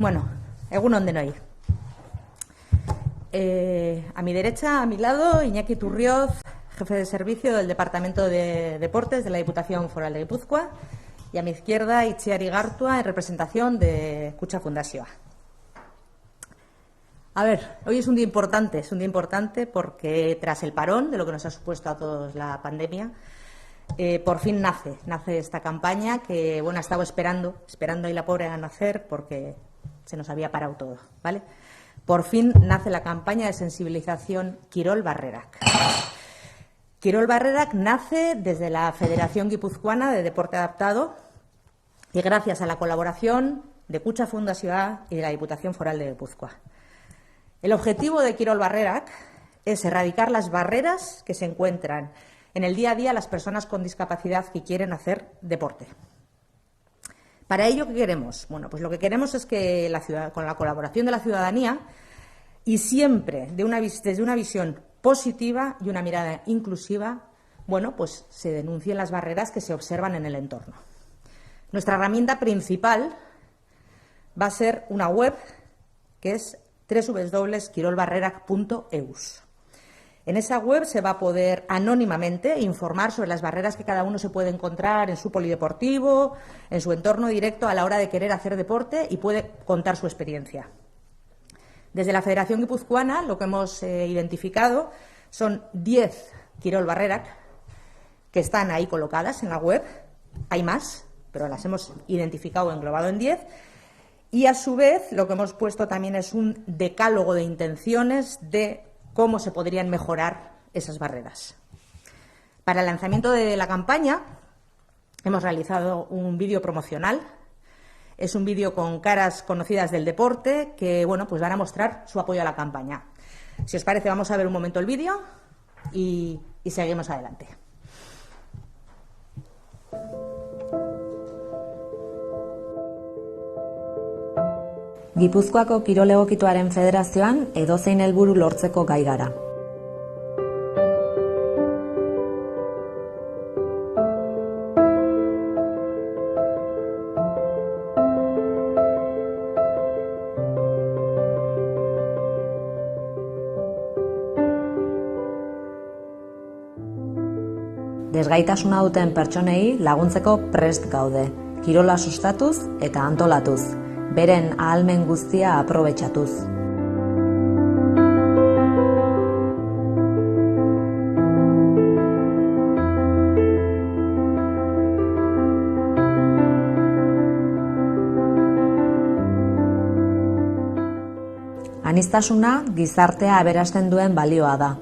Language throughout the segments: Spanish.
Bueno, egun on denoi. A mi derecha, a mi lado, Iñaki Turrioz, jefe de servicio del Departamento de Deportes de la Diputación Foral de Guipúzcoa, y a mi izquierda, Itziar Igartua, en representación de Kutxa Fundazioa. A ver, hoy es un día importante porque tras el parón de lo que nos ha supuesto a todos la pandemia, por fin nace esta campaña que, bueno, ha estado esperando ahí la pobre a nacer porque se nos había parado todo, ¿vale? Por fin nace la campaña de sensibilización Kirol Barrerak. Kirol Barrerak nace desde la Federación Guipuzcoana de Deporte Adaptado y gracias a la colaboración de Kutxa Fundazioa y de la Diputación Foral de Guipúzcoa. El objetivo de Kirol Barrerak es erradicar las barreras que se encuentran en el día a día las personas con discapacidad que quieren hacer deporte. Para ello, ¿qué queremos? Bueno, pues lo que queremos es que con la colaboración de la ciudadanía y siempre desde una visión positiva y una mirada inclusiva, bueno, pues se denuncien las barreras que se observan en el entorno. Nuestra herramienta principal va a ser una web que es www.kirolbarrerak.eus. En esa web se va a poder anónimamente informar sobre las barreras que cada uno se puede encontrar en su polideportivo, en su entorno directo a la hora de querer hacer deporte y puede contar su experiencia. Desde la Federación Guipuzcoana lo que hemos identificado son 10 Kirol Barrerak que están ahí colocadas en la web. Hay más, pero las hemos identificado englobado en 10. Y a su vez lo que hemos puesto también es un decálogo de intenciones de cómo se podrían mejorar esas barreras. Para el lanzamiento de la campaña hemos realizado un vídeo promocional. Es un vídeo con caras conocidas del deporte que, bueno, pues van a mostrar su apoyo a la campaña. Si os parece, vamos a ver un momento el vídeo y seguimos adelante. Gipuzkoako Kirol Egokituaren Federazioan edozein helburu lortzeko gai gara. Desgaitasuna duten pertsonei laguntzeko prest gaude, kirola sustatuz eta antolatuz, beren ahalmen guztia aprobetxatuz. Aniztasuna gizartea aberasten duen balioa da,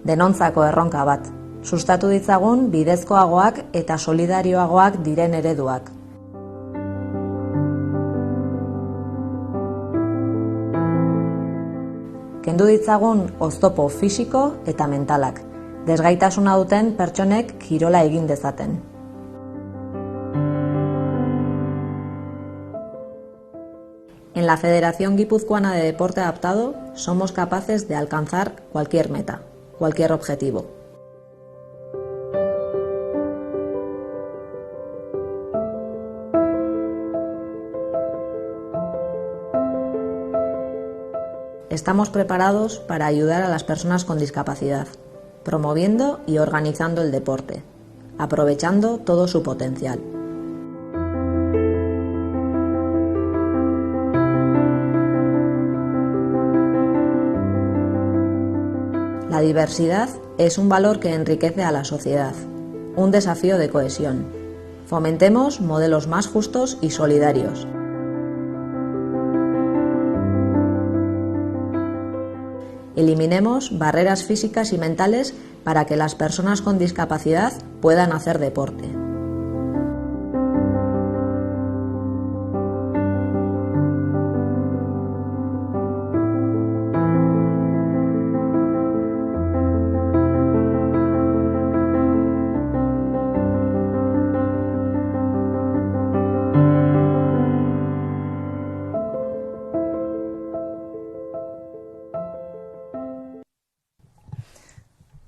denontzako erronka bat. Sustatu ditzagun bidezkoagoak eta solidarioagoak diren ereduak. Kendu ditzagun oztopo fisiko eta mentalak, desgaitasuna duten pertsonek kirola egin dezaten. En la Federación Guipuzcoana de Deporte Adaptado somos capaces de alcanzar cualquier meta, cualquier objetivo. Estamos preparados para ayudar a las personas con discapacidad, promoviendo y organizando el deporte, aprovechando todo su potencial. La diversidad es un valor que enriquece a la sociedad, un desafío de cohesión. Fomentemos modelos más justos y solidarios. Eliminemos barreras físicas y mentales para que las personas con discapacidad puedan hacer deporte.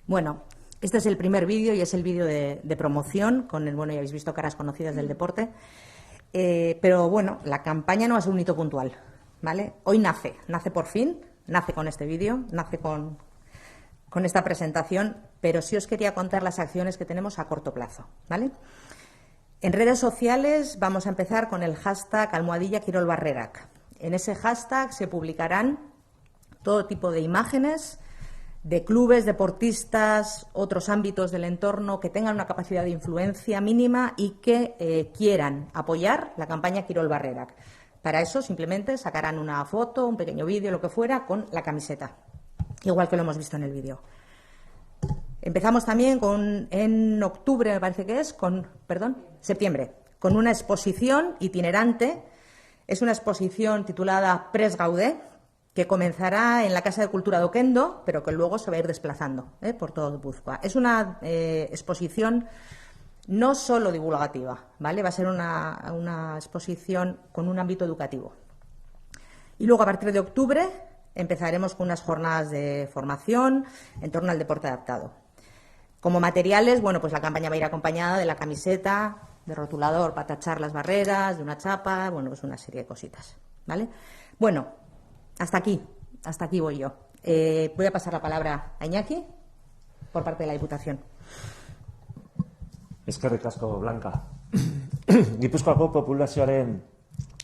Bueno, este es el primer vídeo y es el vídeo de promoción con el, bueno, ya habéis visto caras conocidas del deporte, pero bueno, la campaña no va a ser un hito puntual. ¿vale? Hoy nace por fin, nace con este vídeo, nace con esta presentación, pero sí os quería contar las acciones que tenemos a corto plazo, ¿vale? En redes sociales vamos a empezar con el hashtag #KirolBarrerac. En ese hashtag se publicarán todo tipo de imágenes de clubes, deportistas, otros ámbitos del entorno que tengan una capacidad de influencia mínima y que quieran apoyar la campaña KirolBarrerac. Para eso simplemente sacarán una foto, un pequeño vídeo, lo que fuera, con la camiseta, igual que lo hemos visto en el vídeo. Empezamos también en octubre, me parece que es, septiembre, con una exposición itinerante. Es una exposición titulada Prest Gaude, que comenzará en la Casa de Cultura de Oquendo, pero que luego se va a ir desplazando por todo Guipúzcoa. Es una exposición no solo divulgativa, ¿vale? Va a ser una exposición con un ámbito educativo. Y luego, a partir de octubre, empezaremos con unas jornadas de formación en torno al deporte adaptado. Como materiales, bueno, pues la campaña va a ir acompañada de la camiseta, de rotulador para tachar las barreras, de una chapa, bueno, pues una serie de cositas, ¿vale? Bueno, hasta aquí voy yo. Voy a pasar la palabra a Iñaki por parte de la Diputación. Eskerrik asko, Blanca. Gipuzkoako populazioaren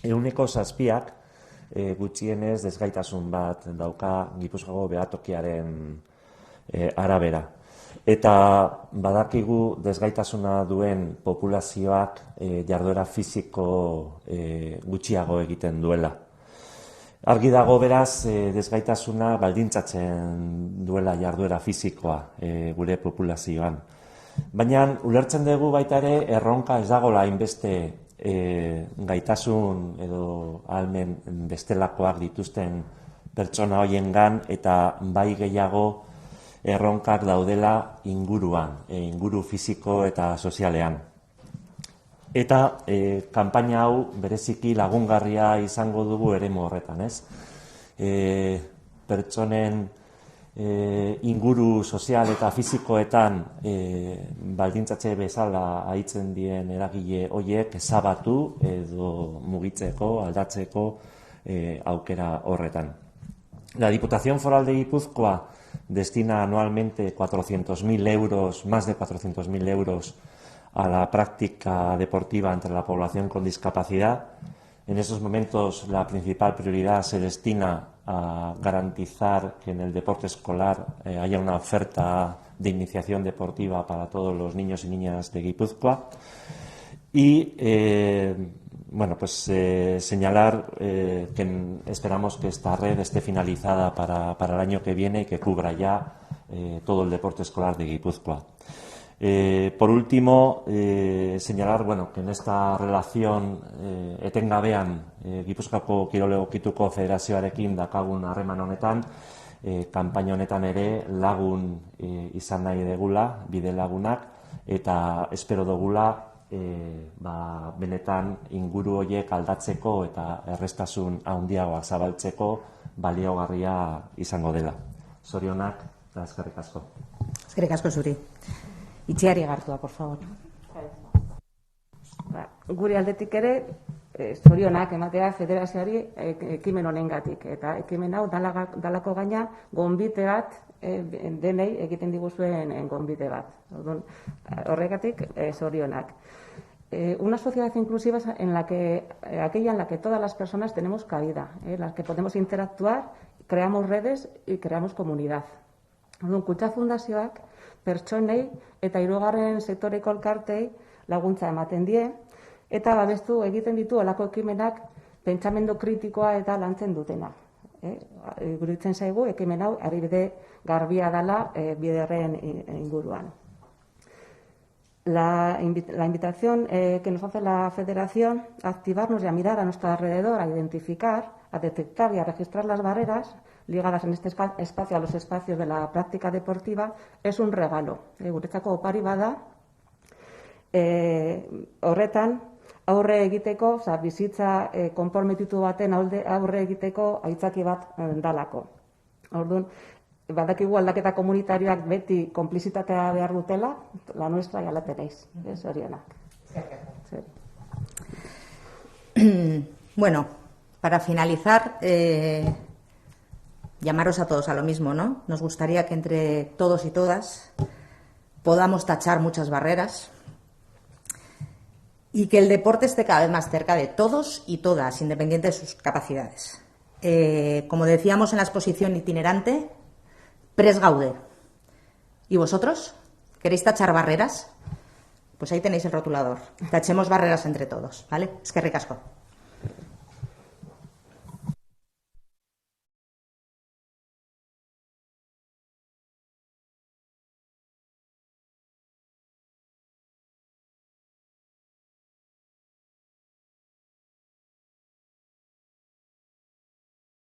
7%, gutxienez desgaitasun bat dauka Gipuzkoako behatokiaren arabera. Eta badakigu desgaitasuna duen populazioak jarduera fisiko gutxiago egiten duela. Argi dago beraz desgaitasuna baldintzatzen duela jarduera fisikoa gure populazioan. Baina ulertzen dugu baita ere erronka ez dagoela hainbeste gaitasun edo ahalmen bestelakoak dituzten pertsona hoiengan eta bai gehiago erronkak daudela inguruan, inguru fisiko eta sozialean. Eta kanpaina hau bereziki lagungarria izango dugu eremu horretan, ez? Pertsonen inguru sozial eta fisikoetan baldintzatze bezala haitzen dien eragile horiek ezabatu edo mugitzeko, aldatzeko aukera horretan. La Diputación Foral de Guipúzcoa destina anualmente 400.000 euros, más de 400.000 euros a la práctica deportiva entre la población con discapacidad. En esos momentos la principal prioridad se destina a garantizar que en el deporte escolar haya una oferta de iniciación deportiva para todos los niños y niñas de Guipúzcoa. Y señalar que esperamos que esta red esté finalizada para el año que viene y que cubra ya todo el deporte escolar de Guipúzcoa. Por último, señalar que en esta relación etengabean Gipuzkoako Kirol Egokituko Federazioarekin dakagun harreman honetan, kanpaina honetan ere lagun izan nahi degula, bide lagunak, eta espero dugula benetan inguru horiek aldatzeko eta errestasun handiagoak zabaltzeko baliogarria izango dela. Zorionak eta eskerrik asko. Eskerrik asko zuri. Itziari Gartua, por favor. Gure aldetik ere, zorionak ematea federazioari ekimen honengatik. Eta ekimen hau dalako gaina gonbite bat, denei egiten diguzuen gonbite bat. Horregatik, zorionak. Una sociedad inclusiva es aquella en la que todas las personas tenemos cabida, en la que podemos interactuar, creamos redes y creamos comunidad. Kutxa Fundazioak pertsonei eta hirugarren sektoreko elkartei laguntza ematen die eta babestu egiten ditu halako ekimenak pentsamendu kritikoa eta lantzen dutena. Iruditzen zaigu ekimen hau adibide garbia dela biderren inguruan. La invitación que nos hace la Federación a activarnos y a mirar a nuestro alrededor, a identificar, a detectar y a registrar las barreras ligadas en este espacio a los espacios de la práctica deportiva, es un regalo. Guretzako opari bada, horretan aurre egiteko, bizitza konprometitu baten aurre egiteko aitzaki bat dalako. Orduan, badakigu aldaketa komunitarioak beti konplizitatea behar dutela, la nuestra ya la tenéis. Zorionak. Bueno, para finalizar, llamaros a todos a lo mismo, ¿no? Nos gustaría que entre todos y todas podamos tachar muchas barreras y que el deporte esté cada vez más cerca de todos y todas, independiente de sus capacidades. Como decíamos en la exposición itinerante, Prest Gaude. ¿Y vosotros? ¿Queréis tachar barreras? Pues ahí tenéis el rotulador. Tachemos barreras entre todos, ¿vale? Es que ricasco.